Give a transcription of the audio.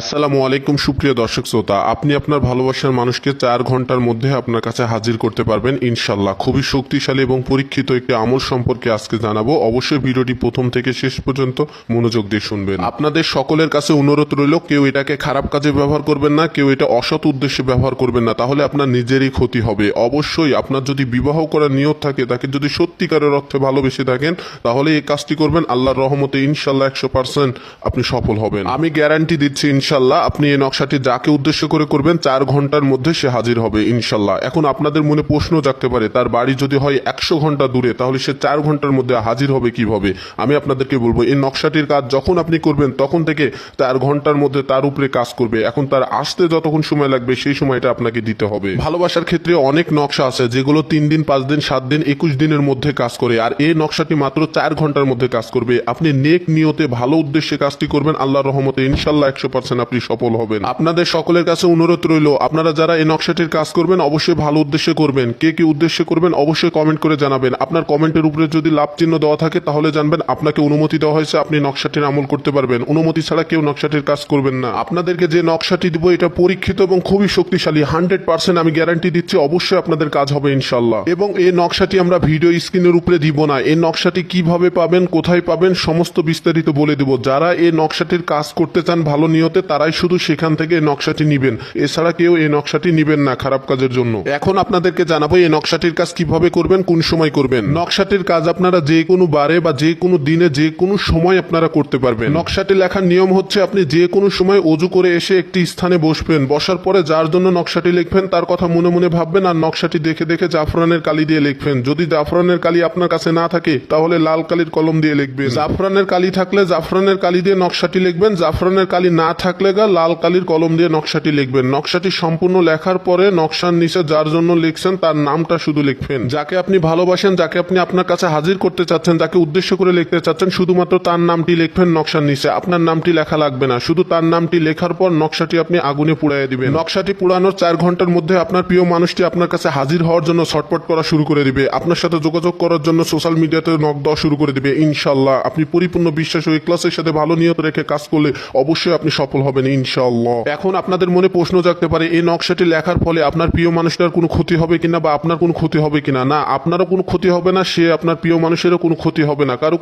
আসসালামু আলাইকুম সুপ্রিয় দর্শক শ্রোতা, আপনি আপনার ভালোবাসার মানুষকে 4 ঘন্টার মধ্যে আপনার কাছে হাজির করতে পারবেন ইনশাল্লাহ। খুবই শক্তিশালী এবং পরীক্ষিত একটি আমল সম্পর্কে আজকে জানাবো। অবশ্যই ভিডিওটি প্রথম থেকে শেষ পর্যন্ত মনোযোগ দিয়ে শুনবেন। আপনাদের সকলের কাছে অনুরোধ রইল, কেউ এটাকে খারাপ কাজে ব্যবহার করবেন না, কেউ এটা অসৎ উদ্দেশ্যে ব্যবহার করবেন না, তাহলে আপনার নিজেরই ক্ষতি হবে। অবশ্যই আপনার যদি বিবাহ করার নিয়ত থাকে, তাকে যদি সত্যিকারের অর্থে ভালোবেসে থাকেন, তাহলে এই কাজটি করবেন। আল্লাহর রহমতে ইনশাল্লাহ 100% আপনি সফল হবেন। আমি গ্যারান্টি দিচ্ছি ইনশাল্লাহ আপনি এই নকশাটি যাকে উদ্দেশ্য করে করবেন 4 ঘন্টার মধ্যে সে হাজির হবে ইনশাল্লাহ। এখন আপনাদের মনে প্রশ্ন জাগতে পারে, তার বাড়ি যদি হয় 100 ঘন্টা দূরে, তাহলে সে 4 ঘন্টার মধ্যে হাজির হবে কিভাবে? আমি আপনাদেরকে বলবো, এই নকশাটির কাজ যখন আপনি করবেন তখন থেকে 4 ঘন্টার মধ্যে তার উপরে কাজ করবে। এখন তার আসতে যতক্ষণ সময় লাগবে সেই সময়টা আপনাকে দিতে হবে। ভালোবাসার ক্ষেত্রে অনেক নকশা আছে যেগুলো 3 দিন, 5 দিন, 7 দিন, 21 দিনের মধ্যে কাজ করে, আর এই নকশাটি মাত্র 4 ঘন্টার মধ্যে কাজ করবে। আপনি নেক নিয়তে ভালো উদ্দেশ্যে কাজটি করবেন, আল্লাহর রহমতে ইনশাল্লাহ 100% আপনি সফল হবেন। আপনাদের সকলের কাছে অনুরোধ রইল, আপনারা যারা এই নকশাটির কাজ করবেন অবশ্যই ভালো উদ্দেশ্যে করবেন। কে কি উদ্দেশ্যে করবেন অবশ্যই কমেন্ট করে জানাবেন। আপনার কমেন্টের উপরে যদি লাভ চিহ্ন দেওয়া থাকে তাহলে জানবেন আপনাকে অনুমতি দেওয়া হয়েছে, আপনি নকশাটির আমল করতে পারবেন। অনুমতি ছাড়া কেউ নকশাটির কাজ করবেন না। আপনাদেরকে যে নকশাটি দিব এটা পরীক্ষিত এবং খুবই শক্তিশালী, 100% আমি গ্যারান্টি দিচ্ছি অবশ্যই আপনাদের কাজ হবে ইনশাল্লাহ। এবং এই নকশাটি আমরা ভিডিও স্ক্রিনের উপরে দিব না। এই নকশাটি কিভাবে পাবেন, কোথায় পাবেন, সমস্ত বিস্তারিত বলে দেব। যারা এই নকশাটির কাজ করতে চান ভালো নিয়তে, তারাই শুধু সেখান থেকে এই নকশাটি নিবেন, এছাড়া কেউ এই নকশাটি নিবেন না খারাপ কাজের জন্য। এখন আপনাদেরকে জানাবো এই নকশাটির কাজ কিভাবে করবেন, কোন সময় করবেন। নকশাটির কাজ আপনারা যে কোনো বারে বা যে কোনো দিনে যে কোনো সময় আপনারা করতে পারবেন। নকশাটি লেখার নিয়ম হচ্ছে, আপনি যে কোনো সময় অজু করে এসে একটি স্থানে বসবেন। বসার পরে যার জন্য নকশাটি লিখবেন তার কথা মনে মনে ভাববেন, আর নকশাটি দেখে দেখে জাফরানের কালি দিয়ে লিখবেন। যদি জাফরানের কালি আপনার কাছে না থাকে তাহলে লাল কালির কলম দিয়ে লিখবেন। জাফরানের কালি থাকলে জাফরানের কালি দিয়ে নকশাটি লিখবেন, জাফরানের কালি না থাকলে লাল কালির কলম দিয়ে নকশাটি লিখবেন। নকশাটি সম্পূর্ণ লেখার পরে নকশার নিচে যার জন্য লিখছেন তার নামটা শুধু লিখবেন। যাকে আপনি ভালোবাসেন, যাকে আপনি আপনার কাছে হাজির করতে চাচ্ছেন, যাকে উদ্দেশ্য করে লিখতে চাচ্ছেন, শুধুমাত্র তার নামটি লিখবেন নকশার নিচে। আপনার নামটি লেখা লাগবে না, শুধু তার নামটি লেখার পর নকশাটি আপনি আগুনে পুড়াইয়া দিবেন। নকশাটি পুড়ানোর 4 ঘন্টার মধ্যে আপনার প্রিয় মানুষটি আপনার কাছে হাজির হওয়ার জন্য ছটপট করা শুরু করে দিবে। আপনার সাথে যোগাযোগ করার জন্য সোশ্যাল মিডিয়াতে নক দেওয়া শুরু করে দিবে ইনশাল্লাহ। আপনি পরিপূর্ণ বিশ্বাস ও ইখলাসের সাথে ভালো নিয়ত রেখে কাজ করলে অবশ্যই আপনি সফল হবেন ইনশাল্লাহ। এখন আপনাদের মনে প্রশ্ন জাগতে পারে, এই নকশাটি লেখার ফলে আপনার প্রিয় মানুষটার কোনো ক্ষতি হবে কিনা বা আপনার কোনো ক্ষতি হবে কিনা। না, আপনারও কোনো ক্ষতি হবে না, সে আপনার প্রিয় মানুষেরও কোনো ক্ষতি হবে না, কারো